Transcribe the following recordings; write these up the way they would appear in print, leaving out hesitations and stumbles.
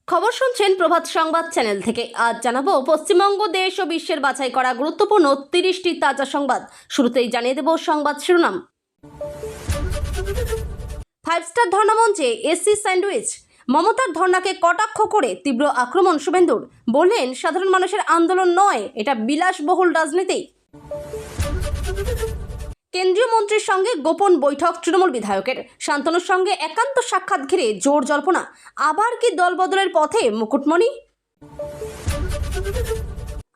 খবর শুনছেন প্রভাত সংবাদ চ্যানেল থেকে। আজ জানাবো পশ্চিমবঙ্গ দেশ ও বিশ্বের বাছাই করা গুরুত্বপূর্ণ 30টি তাজা সংবাদ। শুরুতেই জানিয়ে দেব সংবাদ শিরোনাম। 5 স্টার ধর্নামঞ্চে এসি স্যান্ডউইচ, মমতার ধর্নাকে কটাক্ষ করে তীব্র আক্রমণ শুভেন্দুর। বললেন, সাধারণ মানুষের আন্দোলন নয়, এটা বিলাসবহুল রাজনীতি। কেন্দ্রীয় মন্ত্রীর সঙ্গে গোপন বৈঠক তৃণমূল বিধায়কের। শান্তনুর সঙ্গে একান্ত সাক্ষাৎ ঘিরে জোর জল্পনা। আবার কি দলবদলের পথে মুকুটমণি?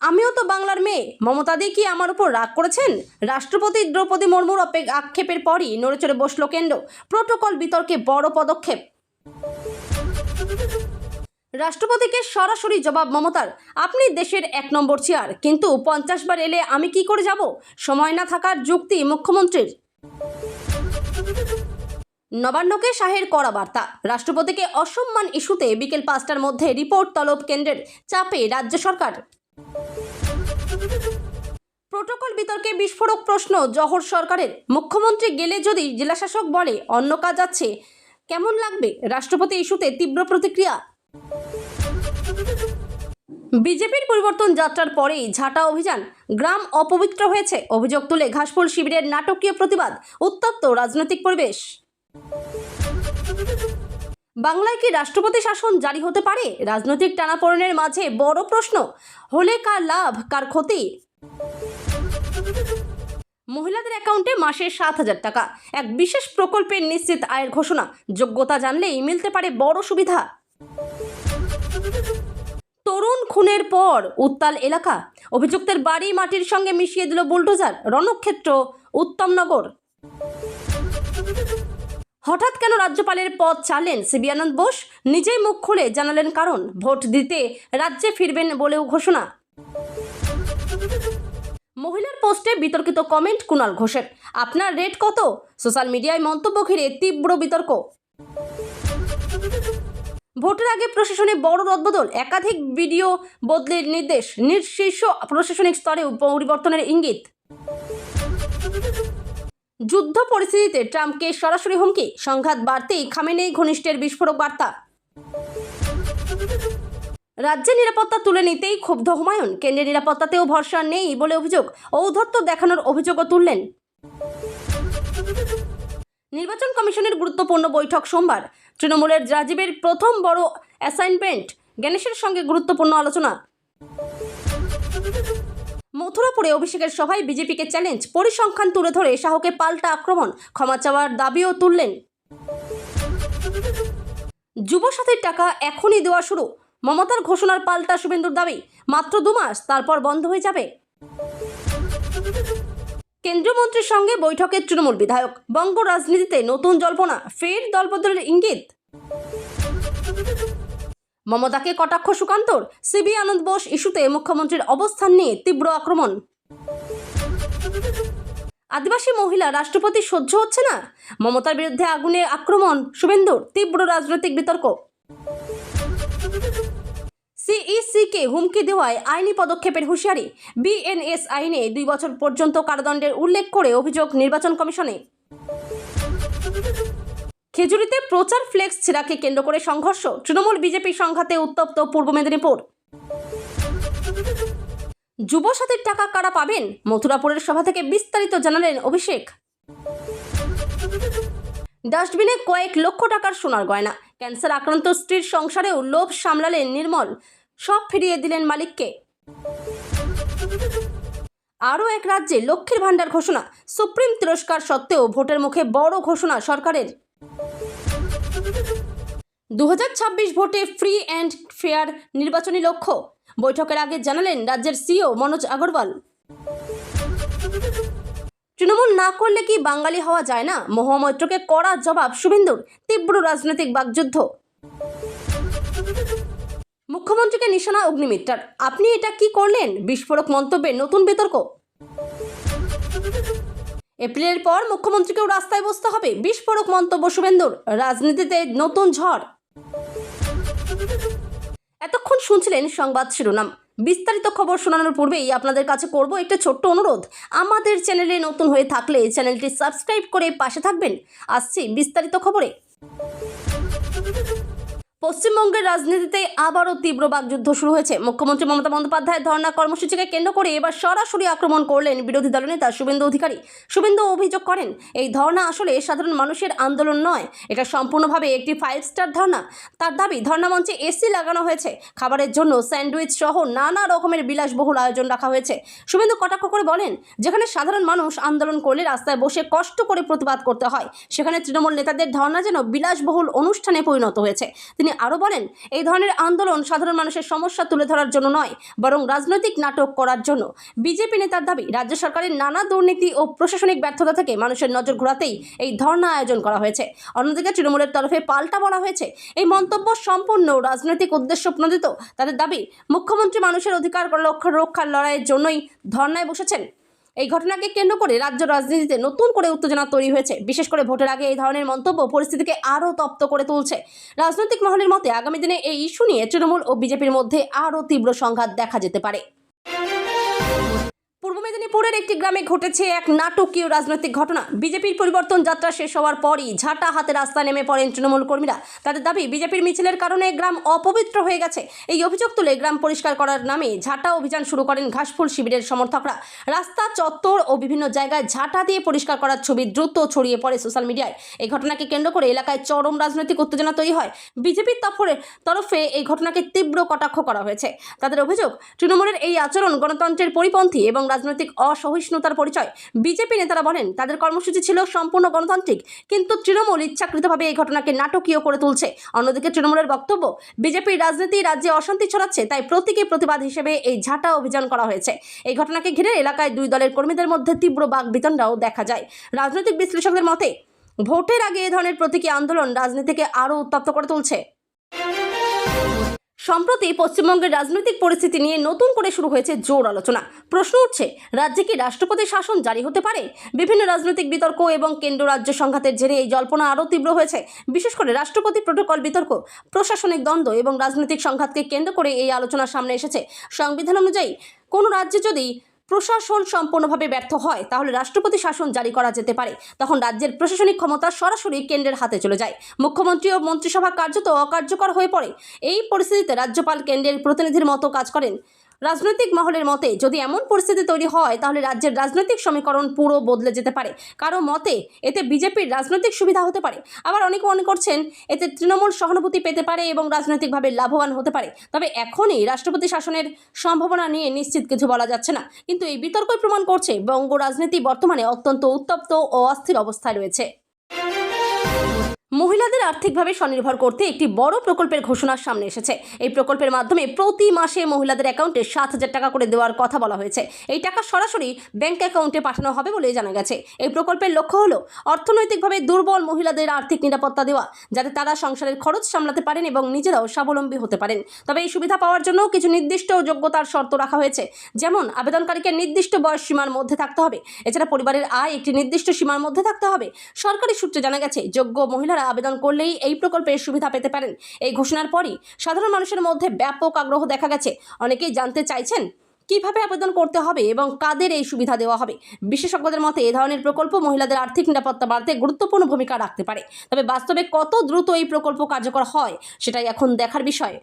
আমিও তো বাংলার মেয়ে, মমতা দি কি আমার উপর রাগ করেছেন? রাষ্ট্রপতি দ্রৌপদী মুর্মুর আক্ষেপের পরই নড়েচড়ে বসল কেন্দ্র। প্রোটোকল বিতর্কে বড় পদক্ষেপ। রাষ্ট্রপতিকে সরাসরি জবাব মমতার, আপনি দেশের 1 নম্বর চেয়ার, কিন্তু 50 বার এলে আমি কি করে যাব? সময় না থাকার যুক্তি মুখ্যমন্ত্রীর। নবান্নকে শাহের কড়া বার্তা। রাষ্ট্রপতিকে অসম্মান ইস্যুতে বিকেল 5টার মধ্যে রিপোর্ট তলব কেন্দ্রের, চাপে রাজ্য সরকার। প্রোটোকল বিতর্কে বিস্ফোরক প্রশ্ন জহর সরকারের। মুখ্যমন্ত্রী গেলে যদি জেলাশাসক বলে অন্য কাজ আছে, কেমন লাগবে? রাষ্ট্রপতি ইস্যুতে তীব্র প্রতিক্রিয়া। বিজেপির পরিবর্তন যাত্রার পরেই ঝাঁটা অভিযান, গ্রাম অপবিত্র হয়েছে অভিযোগ তুলে ঘাসফুল শিবিরের নাটকীয় প্রতিবাদ, উত্তপ্ত রাজনৈতিক পরিবেশ। বাংলায় কি রাষ্ট্রপতি শাসন জারি হতে পারে? রাজনৈতিক টানাপোড়েনের মাঝে বড় প্রশ্ন, হলে কার লাভ কার ক্ষতি? মহিলাদের অ্যাকাউন্টে মাসে 7,000 টাকা, এক বিশেষ প্রকল্পের নিশ্চিত আয়ের ঘোষণা। যোগ্যতা জানলেই মিলতে পারে বড় সুবিধা। তরুণ খুনের পর উত্তাল এলাকা, অভিযুক্তের বাড়ি মাটির সঙ্গে মিশিয়ে দিল বুলডোজার। রণক্ষেত্র উত্তমনগর। হঠাৎ কেন রাজ্যপালের পদ ছাড়লেন সিবি আনন্দ বোস? নিজেই মুখ খুলে জানালেন কারণ। ভোট দিতে রাজ্যে ফিরবেন বলেও ঘোষণা। মহিলার পোস্টে বিতর্কিত কমেন্ট কুণাল ঘোষের, আপনার রেট কত? সোশ্যাল মিডিয়ায় মন্তব্য ঘিরে তীব্র বিতর্ক। ভোটের আগে প্রশাসনে বড় রদবদল, একাধিক ভিডিও বদলের নির্দেশ, শীর্ষ প্রশাসনিক স্তরে পরিবর্তনের ইঙ্গিত। যুদ্ধ পরিস্থিতিতে ট্রাম্পকে সরাসরি হুমকি, সংঘাত বাড়তেই খামেনেই ঘনিষ্ঠের বিস্ফোরক বার্তা। রাজ্যের নিরাপত্তা তুলে নিতেই ক্ষুব্ধ হুমায়ুন, কেন্দ্রের নিরাপত্তাতেও ভরসা নেই বলে অভিযোগ। ঔদ্ধত্য দেখানোর অভিযোগও তুললেন। নির্বাচন কমিশনের গুরুত্বপূর্ণ বৈঠক সোমবার। তৃণমূলের রাজীবের প্রথম বড় অ্যাসাইনমেন্ট, গণেশের সঙ্গে গুরুত্বপূর্ণ আলোচনা। মথুরাপুরে অভিষেকের সভায় বিজেপিকে চ্যালেঞ্জ, পরিসংখ্যান তুলে ধরে শাহকে পাল্টা আক্রমণ, ক্ষমা চাওয়ার দাবিও তুললেন। যুবসাথীর টাকা এখনই দেওয়া শুরু, মমতার ঘোষণার পাল্টা শুভেন্দুর দাবি। মাত্র 2 মাস, তারপর বন্ধ হয়ে যাবে। কেন্দ্রীয় মন্ত্রীর সঙ্গে বৈঠকে তৃণমূল বিধায়ক। বঙ্গ রাজনীতিতে নতুন জল্পনা, ফের দলবদলের ইঙ্গিত। মমতাকে কটাক্ষ সুকান্তর, সিবি আনন্দ বোস ইস্যুতে মুখ্যমন্ত্রীর অবস্থান নিয়ে তীব্র আক্রমণ। আদিবাসী মহিলা রাষ্ট্রপতি সহ্য হচ্ছে না, মমতার বিরুদ্ধে আগুনে আক্রমণ শুভেন্দুর, তীব্র রাজনৈতিক বিতর্ক। সিইসিকে হুমকি দেওয়ায় আইনি পদক্ষেপের হুঁশিয়ারি, বিএনএস আইনে 2 বছর পর্যন্ত কারাদণ্ডের উল্লেখ করে অভিযোগ নির্বাচন কমিশনে। খেজুরিতে প্রচার ফ্লেক্স ছেঁড়াকে কেন্দ্র করে সংঘর্ষ, তৃণমূল বিজেপি সংঘাতে উত্তপ্ত পূর্ব মেদিনীপুর। যুবসাথীর টাকা কারা পাবেন? মথুরাপুরের সভা থেকে বিস্তারিত জানালেন অভিষেক। ডাস্টবিনে কয়েক লক্ষ টাকার সোনার গয়না, ক্যান্সার আক্রান্ত স্ত্রীর সংসারেও লোভ সামলালেন নির্মল, সব ফিরিয়ে দিলেন মালিককে। আরও এক রাজ্যে লক্ষ্মীর ভাণ্ডার ঘোষণা, সুপ্রিম তিরস্কার সত্ত্বেও ভোটের মুখে বড় ঘোষণা সরকারের। 2026 ভোটে ফ্রি অ্যান্ড ফেয়ার নির্বাচনী লক্ষ্য, বৈঠকের আগে জানালেন রাজ্যের সিও মনোজ আগরওয়াল। তৃণমূল না করলে কি বাঙালি হওয়া যায় না? মহামৈত্রকে কড়া জবাব শুভেন্দুর, তীব্র রাজনৈতিক বাকযুদ্ধ। মুখ্যমন্ত্রীকে নিশানা অগ্নিমিত্রার, আপনি এটা কি করলেন? বিস্ফোরক মন্তব্যে নতুন বিতর্ক। এপ্রিলের পর মুখ্যমন্ত্রীকেও রাস্তায় বসতে হবে, বিস্ফোরক মন্তব্য শুভেন্দুর, রাজনীতিতে নতুন ঝড়। এতক্ষণ শুনছিলেন সংবাদ শিরোনাম। বিস্তারিত খবর শোনানোর পূর্বেই আপনাদের কাছে করব একটা ছোট্ট অনুরোধ, আমাদের চ্যানেলে নতুন হয়ে থাকলে চ্যানেলটি সাবস্ক্রাইব করে পাশে থাকবেন। আসছি বিস্তারিত খবরে। পশ্চিমবঙ্গের রাজনীতিতে আবারও তীব্র বাকযুদ্ধ শুরু হয়েছে। মুখ্যমন্ত্রী মমতা বন্দ্যোপাধ্যায়ের ধর্ণা কর্মসূচিকে কেন্দ্র করে এবার সরাসরি আক্রমণ করলেন বিরোধী দলনেতা শুভেন্দু অধিকারী। শুভেন্দু অভিযোগ করেন, এই ধর্ণা আসলে সাধারণ মানুষের আন্দোলন নয়, এটা সম্পূর্ণভাবে একটি 5 স্টার ধর্ণা। তার দাবি, ধর্ণা মঞ্চে এসি লাগানো হয়েছে, খাবারের জন্য স্যান্ডউইচ সহ নানা রকমের বিলাসবহুল আয়োজন রাখা হয়েছে। শুভেন্দু কটাক্ষ করে বলেন, যেখানে সাধারণ মানুষ আন্দোলন করলে রাস্তায় বসে কষ্ট করে প্রতিবাদ করতে হয়, সেখানে তৃণমূল নেতাদের ধর্ণা যেন বিলাসবহুল অনুষ্ঠানে পরিণত হয়েছে। তিনি আরও বলেন, এই ধরনের আন্দোলন সাধারণ মানুষের সমস্যা তুলে ধরার জন্য নয়, বরং রাজনৈতিক নাটক করার জন্য। বিজেপি নেতার দাবি, রাজ্য সরকারের নানা দুর্নীতি ও প্রশাসনিক ব্যর্থতা থেকে মানুষের নজর ঘোরাতেই এই ধর্ণা আয়োজন করা হয়েছে। অন্যদিকে তৃণমূলের তরফে পাল্টা বলা হয়েছে, এই মন্তব্য সম্পূর্ণ রাজনৈতিক উদ্দেশ্য প্রণোদিত। তাদের দাবি, মুখ্যমন্ত্রী মানুষের অধিকার রক্ষার লড়াইয়ের জন্যই ধর্ণায় বসেছেন। এই ঘটনাকে কেন্দ্র করে রাজ্য রাজনীতিতে নতুন করে উত্তেজনা তৈরি হয়েছে। বিশেষ করে ভোটের আগে এই ধরনের মন্তব্য পরিস্থিতিকে আরও তপ্ত করে তুলছে। রাজনৈতিক মহলের মতে আগামী দিনে এই ইস্যু নিয়ে তৃণমূল ও বিজেপির মধ্যে আরও তীব্র সংঘাত দেখা যেতে পারে। পূর্ব মেদিনীপুরের একটি গ্রামে ঘটেছে এক নাটকীয় রাজনৈতিক ঘটনা। বিজেপির পরিবর্তন যাত্রা শেষ হওয়ার পরই ঝাঁটা হাতে রাস্তায় নেমে পড়েন তৃণমূল কর্মীরা। তাদের দাবি, বিজেপির মিছিলের কারণে গ্রাম অপবিত্র হয়ে গেছে। এই অভিযোগ তুলে গ্রাম পরিষ্কার করার নামে ঝাঁটা অভিযান শুরু করেন ঘাসফুল শিবিরের সমর্থকরা। রাস্তা, চত্বর ও বিভিন্ন জায়গায় ঝাঁটা দিয়ে পরিষ্কার করার ছবি দ্রুত ছড়িয়ে পড়ে সোশ্যাল মিডিয়ায়। এই ঘটনাকে কেন্দ্র করে এলাকায় চরম রাজনৈতিক উত্তেজনা তৈরি হয়। বিজেপির তরফে এই ঘটনাকে তীব্র কটাক্ষ করা হয়েছে। তাদের অভিযোগ, তৃণমূলের এই আচরণ গণতন্ত্রের পরিপন্থী এবং রাজনৈতিক অসহিষ্ণুতার পরিচয়। বিজেপি নেতারা বলেন, তাদের কর্মসূচি ছিল সম্পূর্ণ গণতান্ত্রিক, কিন্তু তৃণমূল ইচ্ছাকৃতভাবে এই ঘটনাকে নাটকীয় করে তুলছে। অন্যদিকে তৃণমূলের বক্তব্য, বিজেপির রাজনীতি রাজ্যে অশান্তি ছড়াচ্ছে, তাই প্রতীকী প্রতিবাদ হিসেবে এই ঝাঁটা অভিযান করা হয়েছে। এই ঘটনাকে ঘিরে এলাকায় দুই দলের কর্মীদের মধ্যে তীব্র বাকবিতণ্ডাও দেখা যায়। রাজনৈতিক বিশ্লেষকদের মতে, ভোটের আগে এই ধরনের প্রতীকী আন্দোলন রাজনীতিকে আরও উত্তপ্ত করে তুলছে। সম্প্রতি পশ্চিমবঙ্গের রাজনৈতিক পরিস্থিতি নিয়ে নতুন করে শুরু হয়েছে জোর আলোচনা। প্রশ্ন উঠছে, রাজ্যে কি রাষ্ট্রপতি শাসন জারি হতে পারে? বিভিন্ন রাজনৈতিক বিতর্ক এবং কেন্দ্র রাজ্য সংঘাতের জেরে এই জল্পনা আরও তীব্র হয়েছে। বিশেষ করে রাষ্ট্রপতি প্রোটোকল বিতর্ক, প্রশাসনিক দ্বন্দ্ব এবং রাজনৈতিক সংঘাতকে কেন্দ্র করে এই আলোচনা সামনে এসেছে। সংবিধান অনুযায়ী কোনো রাজ্যে যদি প্রশাসন সম্পূর্ণভাবে ব্যর্থ হয়, তাহলে রাষ্ট্রপতি শাসন জারি করা যেতে পারে। তখন রাজ্যের প্রশাসনিক ক্ষমতা সরাসরি কেন্দ্রের হাতে চলে যায়। মুখ্যমন্ত্রী ও মন্ত্রিসভা কার্যত অকার্যকর হয়ে পড়ে। এই পরিস্থিতিতে রাজ্যপাল কেন্দ্রের প্রতিনিধির মতো কাজ করেন। রাজনৈতিক মহলের মতে, যদি এমন পরিস্থিতি তৈরি হয়, তাহলে রাজ্যের রাজনৈতিক সমীকরণ পুরো বদলে যেতে পারে। কারো মতে এতে বিজেপির রাজনৈতিক সুবিধা হতে পারে, আবার অনেকে মনে করছেন এতে তৃণমূল সহানুভূতি পেতে পারে এবং রাজনৈতিকভাবে লাভবান হতে পারে। তবে এখনই রাষ্ট্রপতি শাসনের সম্ভাবনা নিয়ে নিশ্চিত কিছু বলা যাচ্ছে না। কিন্তু এই বিতর্কই প্রমাণ করছে, বঙ্গ রাজনীতি বর্তমানে অত্যন্ত উত্তপ্ত ও অস্থির অবস্থায় রয়েছে। মহিলাদের আর্থিকভাবে স্বনির্ভর করতে একটি বড় প্রকল্পের ঘোষণা সামনে এসেছে। এই প্রকল্পের মাধ্যমে প্রতি মাসে মহিলাদের অ্যাকাউন্টে 7,000 টাকা করে দেওয়ার কথা বলা হয়েছে। এই টাকা সরাসরি ব্যাংক অ্যাকাউন্টে পাঠানো হবে বলে জানা গেছে। এই প্রকল্পের লক্ষ্য হলো অর্থনৈতিকভাবে দুর্বল মহিলাদের আর্থিক নিরাপত্তা দেওয়া, যাতে তারা সংসারের খরচ সামলাতে পারেন এবং নিজেরাও স্বাবলম্বী হতে পারেন। তবে এই সুবিধা পাওয়ার জন্য কিছু নির্দিষ্ট যোগ্যতার শর্ত রাখা হয়েছে, যেমন আবেদনকারীকে নির্দিষ্ট বয়স সীমার মধ্যে থাকতে হবে। এছাড়া পরিবারের আয় একটি নির্দিষ্ট সীমার মধ্যে থাকতে হবে। সরকারি সূত্রে জানা গেছে, যোগ্য মহিলারা আবেদন করলেই এই প্রকল্পের সুবিধা পেতে পারেন। এই ঘোষণার পরই সাধারণ মানুষের মধ্যে ব্যাপক আগ্রহ দেখা গেছে। অনেকেই জানতে চাইছেন কিভাবে আবেদন করতে হবে এবং কাদের এই সুবিধা দেওয়া হবে। বিশেষজ্ঞদের মতে, এই ধরনের প্রকল্প মহিলাদের আর্থিক নিরাপত্তা বাড়াতে গুরুত্বপূর্ণ ভূমিকা রাখতে পারে। তবে বাস্তবে কত দ্রুত এই প্রকল্প কার্যকর হয়, সেটাই এখন দেখার বিষয়।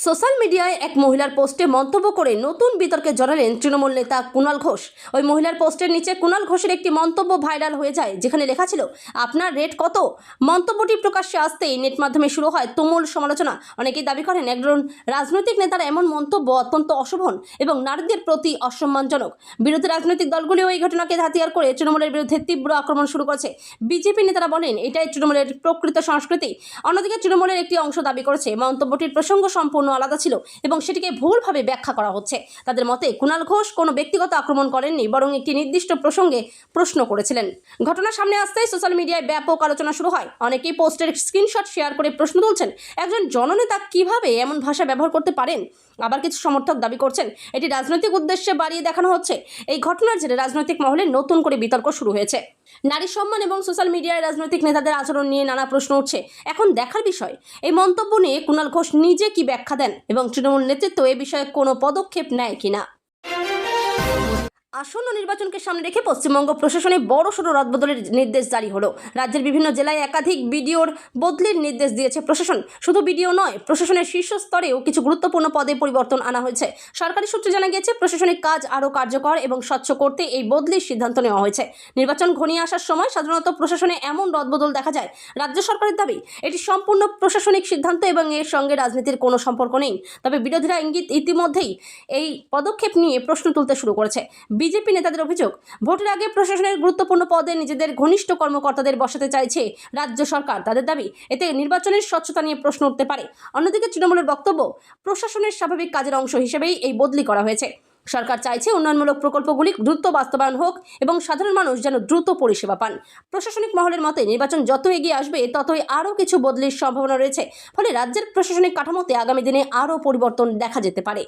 সোশ্যাল মিডিয়ায় এক মহিলার পোস্টে মন্তব্য করে নতুন বিতর্কে জড়ালেন তৃণমূল নেতা কুণাল ঘোষ। ওই মহিলার পোস্টের নিচে কুণাল ঘোষের একটি মন্তব্য ভাইরাল হয়ে যায়, যেখানে লেখা ছিল, আপনার রেট কত? মন্তব্যটি প্রকাশ্যে আসতেই নেট মাধ্যমে শুরু হয় তুমুল সমালোচনা। অনেকেই দাবি করেন, একজন রাজনৈতিক নেতার এমন মন্তব্য অত্যন্ত অশোভন এবং নারীদের প্রতি অসম্মানজনক। বিরোধী রাজনৈতিক দলগুলিও এই ঘটনাকে হাতিয়ার করে তৃণমূলের বিরুদ্ধে তীব্র আক্রমণ শুরু করেছে। বিজেপি নেতারা বলেন, এটাই তৃণমূলের প্রকৃত সংস্কৃতি। অন্যদিকে তৃণমূলের একটি অংশ দাবি করেছে, মন্তব্যটির প্রসঙ্গ সম্পূর্ণ আলাদা ছিল এবং সেটিকে ভুলভাবে ব্যাখ্যা করা হচ্ছে। তাদের মতে, কুণাল ঘোষ কোনো ব্যক্তিগত আক্রমণ করেননি, বরং একটি নির্দিষ্ট প্রসঙ্গে প্রশ্ন করেছিলেন। ঘটনা সামনে আসতেই সোশ্যাল মিডিয়ায় ব্যাপক আলোচনা শুরু হয়। অনেকেই পোস্টের স্ক্রিনশট শেয়ার করে প্রশ্ন তুলছেন, একজন জননেতা কিভাবে এমন ভাষা ব্যবহার করতে পারেন? আবার কিছু সমর্থক দাবি করছেন, এটি রাজনৈতিক উদ্দেশ্যে বাড়িয়ে দেখানো হচ্ছে। এই ঘটনার জেরে রাজনৈতিক মহলে নতুন করে বিতর্ক শুরু হয়েছে। নারী সম্মান এবং সোশ্যাল মিডিয়ায় রাজনৈতিক নেতাদের আচরণ নিয়ে নানা প্রশ্ন উঠছে। এখন দেখার বিষয়, এই মন্তব্য নিয়ে কুণাল ঘোষ নিজে কি ব্যাখ্যা দেন এবং তৃণমূল নেতৃত্ব এ বিষয়ে কোনো পদক্ষেপ নেয় কিনা। আসন্ন নির্বাচনকে সামনে রেখে পশ্চিমবঙ্গ প্রশাসনে বড়সড় রদবদলের নির্দেশ জারি হলো। রাজ্যের বিভিন্ন জেলায় একাধিক বিডিওর বদলির নির্দেশ দিয়েছে প্রশাসন। শুধু বিডিও নয়, প্রশাসনের শীর্ষ স্তরেও কিছু গুরুত্বপূর্ণ পদে পরিবর্তন আনা হয়েছে। সরকারি সূত্রে জানা গিয়েছে, প্রশাসনিক কাজ আরও কার্যকর এবং স্বচ্ছ করতে এই বদলির সিদ্ধান্ত নেওয়া হয়েছে। নির্বাচন ঘনিয়ে আসার সময় সাধারণত প্রশাসনে এমন রদবদল দেখা যায়। রাজ্য সরকারের দাবি, এটি সম্পূর্ণ প্রশাসনিক সিদ্ধান্ত এবং এর সঙ্গে রাজনীতির কোনো সম্পর্ক নেই। তবে বিরোধীরা ইতিমধ্যেই এই পদক্ষেপ নিয়ে প্রশ্ন তুলতে শুরু করেছে। বিজেপি নেতাদের অভিযোগ, ভোটের আগে প্রশাসনের গুরুত্বপূর্ণ পদে নিজেদের ঘনিষ্ঠ কর্মকর্তাদের বসাতে চাইছে রাজ্য সরকার। তাদের দাবি, এতে নির্বাচনের স্বচ্ছতা নিয়ে প্রশ্ন উঠতে পারে। অন্যদিকে তৃণমূলের বক্তব্য, প্রশাসনের স্বাভাবিক কাজের অংশ হিসেবেই এই বদলি করা হয়েছে। সরকার চাইছে উন্নয়নমূলক প্রকল্পগুলি দ্রুত বাস্তবায়ন হোক এবং সাধারণ মানুষ যেন দ্রুত পরিষেবা পান। প্রশাসনিক মহলের মতে, নির্বাচন যত এগিয়ে আসবে ততই আরও কিছু বদলির সম্ভাবনা রয়েছে। ফলে রাজ্যের প্রশাসনিক কাঠামোতে আগামী দিনে আরও পরিবর্তন দেখা যেতে পারে।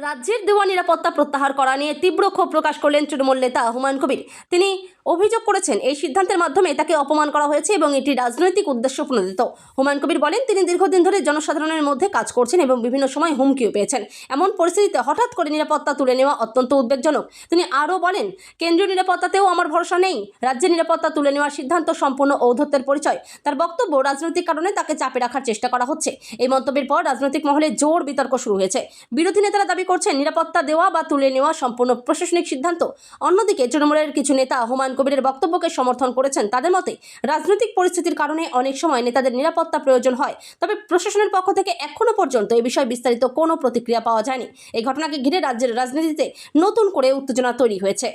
রাজ্যের দেওয়া নিরাপত্তা প্রত্যাহার করা নিয়ে তীব্র ক্ষোভ প্রকাশ করলেন তৃণমূল নেতা হুমায়ুন কবির। তিনি অভিযোগ করেছেন, এই সিদ্ধান্তের মাধ্যমে তাকে অপমান করা হয়েছে এবং এটি রাজনৈতিক উদ্দেশ্য প্রণোদিত। হুমায়ুন কবির বলেন, তিনি দীর্ঘদিন ধরে জনসাধারণের মধ্যে কাজ করছেন এবং বিভিন্ন সময় হুমকিও পেয়েছেন। এমন পরিস্থিতিতে হঠাৎ করে নিরাপত্তা তুলে নেওয়া অত্যন্ত উদ্বেগজনক। তিনি আরও বলেন, কেন্দ্রীয় নিরাপত্তাতেও আমার ভরসা নেই। রাজ্যের নিরাপত্তা তুলে নেওয়ার সিদ্ধান্ত সম্পূর্ণ ঔদ্ধত্যের পরিচয়। তার বক্তব্য, রাজনৈতিক কারণে তাকে চাপে রাখার চেষ্টা করা হচ্ছে। এই মন্তব্যের পর রাজনৈতিক মহলে জোর বিতর্ক শুরু হয়েছে। বিরোধী নেতারা দাবি করছেন, নিরাপত্তা দেওয়া বা তুলে নেওয়া সম্পূর্ণ প্রশাসনিক সিদ্ধান্ত। অন্যদিকে তৃণমূলের কিছু নেতা হুমায়ুন কবিরের বক্তব্যকে সমর্থন করেছেন। তাদের মতে, রাজনৈতিক পরিস্থিতির কারণে অনেক সময় নেতাদের নিরাপত্তা প্রয়োজন হয়। তবে প্রশাসনের পক্ষ থেকে এখনো পর্যন্ত এ বিষয়ে বিস্তারিত কোনো প্রতিক্রিয়া পাওয়া যায়নি। এই ঘটনাকে ঘিরে রাজ্যের রাজনীতিতে নতুন করে উত্তেজনা তৈরি হয়েছে।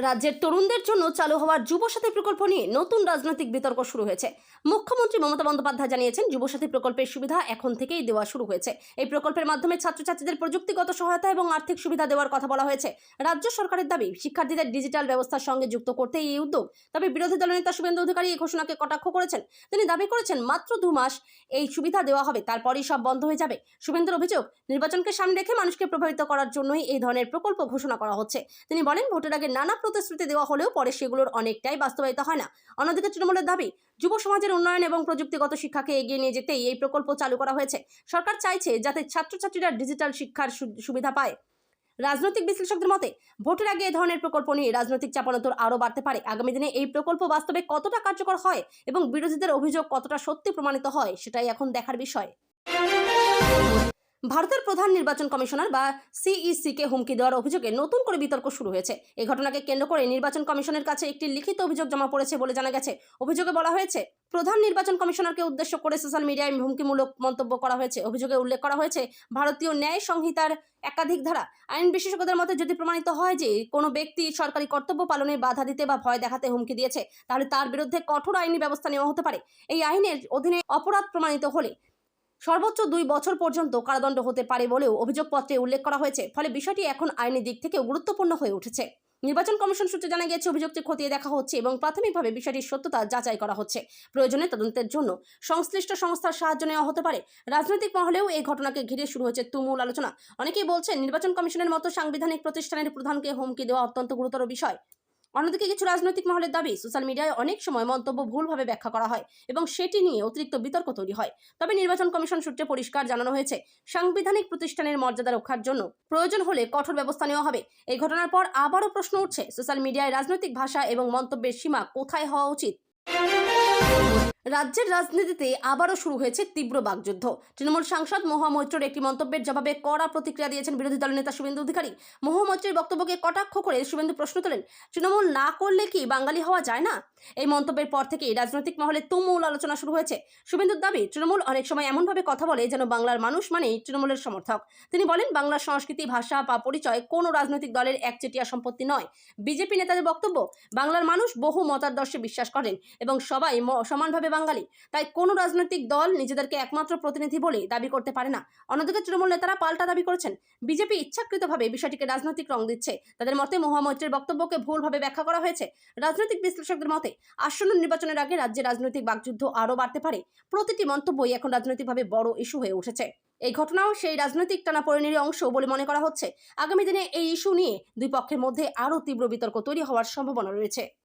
রাজ্যের তরুণদের জন্য চালু হওয়ার যুবসাথী প্রকল্প নিয়ে নতুন রাজনৈতিক বিতর্ক শুরু হয়েছে। মুখ্যমন্ত্রী মমতা বন্দ্যোপাধ্যায় জানিয়েছেন, যুবসাথী প্রকল্পের সুবিধা এখন থেকেই দেওয়া শুরু হয়েছে। এই প্রকল্পের মাধ্যমে ছাত্রছাত্রীদের প্রযুক্তিগত সহায়তা এবং আর্থিক সুবিধা দেওয়ার কথা বলা হয়েছে। রাজ্য সরকারের দাবি, শিক্ষার্থীদের ডিজিটাল ব্যবস্থার সঙ্গে যুক্ত করতে এই উদ্যোগ। তবে বিরোধী দলনেতা শুভেন্দু অধিকারী এই ঘোষণাকে কটাক্ষ করেছেন। তিনি দাবি করেছেন, মাত্র 2 মাস এই সুবিধা দেওয়া হবে, তারপরই সব বন্ধ হয়ে যাবে। শুভেন্দুর অভিযোগ, নির্বাচনকে সামনে রেখে মানুষকে প্রভাবিত করার জন্যই এই ধরনের প্রকল্প ঘোষণা করা হচ্ছে। তিনি বলেন, ভোটের আগে নানা প্রতিশ্রুতি দেওয়া হলেও পরে সেগুলোর অনেকটাই বাস্তবায়িত হয় না। অন্যদিকে তৃণমূলের দাবি, যুব সমাজের উন্নয়ন এবং প্রযুক্তিগত শিক্ষাকে এগিয়ে নিয়ে যেতেই এই প্রকল্প চালু করা হয়েছে। সরকার চাইছে যাতে ছাত্রছাত্রীরা ডিজিটাল শিক্ষার সুবিধা পায়। রাজনৈতিক বিশ্লেষকদের মতে, ভোটের আগে এ ধরনের প্রকল্প নিয়ে রাজনৈতিক চাপানোতর আরও বাড়তে পারে। আগামী দিনে এই প্রকল্প বাস্তবে কতটা কার্যকর হয় এবং বিরোধীদের অভিযোগ কতটা সত্যি প্রমাণিত হয়, সেটাই এখন দেখার বিষয়। ভারতের প্রধান নির্বাচন কমিশনার বা সিইসিকে হুমকি দেওয়ার অভিযোগে নতুন করে বিতর্ক শুরু হয়েছে। এই ঘটনাকে কেন্দ্র করে নির্বাচন কমিশনের কাছে একটি লিখিত অভিযোগ জমা পড়েছে বলে জানা গেছে। অভিযোগে বলা হয়েছে, প্রধান নির্বাচন কমিশনারকে উদ্দেশ্য করে সোশ্যাল মিডিয়ায় হুমকিমূলক মন্তব্য করা হয়েছে। অভিযোগে উল্লেখ করা হয়েছে, ভারতীয় ন্যায় সংহিতার একাধিক ধারা। আইন বিশেষজ্ঞদের মতে, যদি প্রমাণিত হয় যে কোনো ব্যক্তি সরকারি কর্তব্য পালনে বাধা দিতে বা ভয় দেখাতে হুমকি দিয়েছে, তাহলে তার বিরুদ্ধে কঠোর আইনি ব্যবস্থা নেওয়া হতে পারে। এই আইনের অধীনে অপরাধ প্রমাণিত হলে সর্বোচ্চ 2 বছর পর্যন্ত কারাদণ্ড হতে পারে বলেও অভিযোগপত্রে উল্লেখ করা হয়েছে। ফলে বিষয়টি এখন আইনি দিক থেকেও গুরুত্বপূর্ণ হয়ে উঠেছে। নির্বাচন কমিশন সূত্রে জানা গিয়েছে, অভিযোগটি খতিয়ে দেখা হচ্ছে এবং প্রাথমিকভাবে বিষয়টির সত্যতা যাচাই করা হচ্ছে। প্রয়োজনে তদন্তের জন্য সংশ্লিষ্ট সংস্থার সাহায্য নেওয়া হতে পারে। রাজনৈতিক মহলেও এই ঘটনাকে ঘিরে শুরু হয়েছে তুমুল আলোচনা। অনেকেই বলছেন, নির্বাচন কমিশনের মতো সাংবিধানিক প্রতিষ্ঠানের প্রধানকে হুমকি দেওয়া অত্যন্ত গুরুতর বিষয়। অন্যদিকে কিছু রাজনৈতিক মহলের দাবি, সোশ্যাল মিডিয়ায় অনেক সময় মন্তব্য ভুলভাবে ব্যাখ্যা করা হয় এবং সেটি নিয়ে অতিরিক্ত বিতর্ক তৈরি হয়। তবে নির্বাচন কমিশন সূত্রে পরিষ্কার জানানো হয়েছে, সাংবিধানিক প্রতিষ্ঠানের মর্যাদা রক্ষার জন্য প্রয়োজন হলে কঠোর ব্যবস্থা নেওয়া হবে। এই ঘটনার পর আবারও প্রশ্ন উঠছে, সোশ্যাল মিডিয়ায় রাজনৈতিক ভাষা এবং মন্তব্যের সীমা কোথায় হওয়া উচিত। রাজ্যের রাজনীতিতে আবারও শুরু হয়েছে তীব্র বাকযুদ্ধ। তৃণমূল সাংসদ মহুয়া মৈত্রের একটি মন্তব্যের জবাবে কড়া প্রতিক্রিয়া দিয়েছেন বিরোধী দলের নেতা শুভেন্দু অধিকারী। মহুয়া মৈত্রের বক্তব্যকে কটাক্ষ করে শুভেন্দু প্রশ্ন তোলেন, তৃণমূল না করলে কি বাঙালি হওয়া যায় না? এই মন্তব্যের পর থেকেই রাজনৈতিক মহলে তুমুল আলোচনা শুরু হয়েছে। শুভেন্দুর দাবি, তৃণমূল অনেক সময় এমনভাবে কথা বলে যেন বাংলার মানুষ মানেই তৃণমূলের সমর্থক। তিনি বলেন, বাংলার সংস্কৃতি, ভাষা বা পরিচয় কোনো রাজনৈতিক দলের একচেটিয়া সম্পত্তি নয়। বিজেপি নেতাদের বক্তব্য, বাংলার মানুষ বহু মতাদর্শে বিশ্বাস করেন এবং সবাই সমানভাবে বাঙালি। তাই কোনো রাজনৈতিক দল নিজেদেরকে একমাত্র প্রতিনিধি বলে দাবি করতে পারে না। অন্যদিকে তৃণমূল নেতারা পাল্টা দাবি করেছেন, বিজেপি ইচ্ছাকৃতভাবে বিষয়টিকে রাজনৈতিক রং দিচ্ছে। তাদের মতে, মহুয়া মৈত্রের বক্তব্যকে ভুলভাবে ব্যাখ্যা করা হয়েছে। রাজনৈতিক বিশ্লেষকদের মতে, আসন্ন নির্বাচনের আগে রাজ্যে রাজনৈতিক বাকযুদ্ধ আরও বাড়তে পারে। প্রতিটি মন্তব্যই এখন রাজনৈতিকভাবে বড় ইস্যু হয়ে উঠেছে। এই ঘটনাও সেই রাজনৈতিক টানাপোড়েনেরই অংশ বলে মনে করা হচ্ছে। আগামী দিনে এই ইস্যু নিয়ে দুই পক্ষের মধ্যে আরও তীব্র বিতর্ক তৈরি হওয়ার সম্ভাবনা রয়েছে।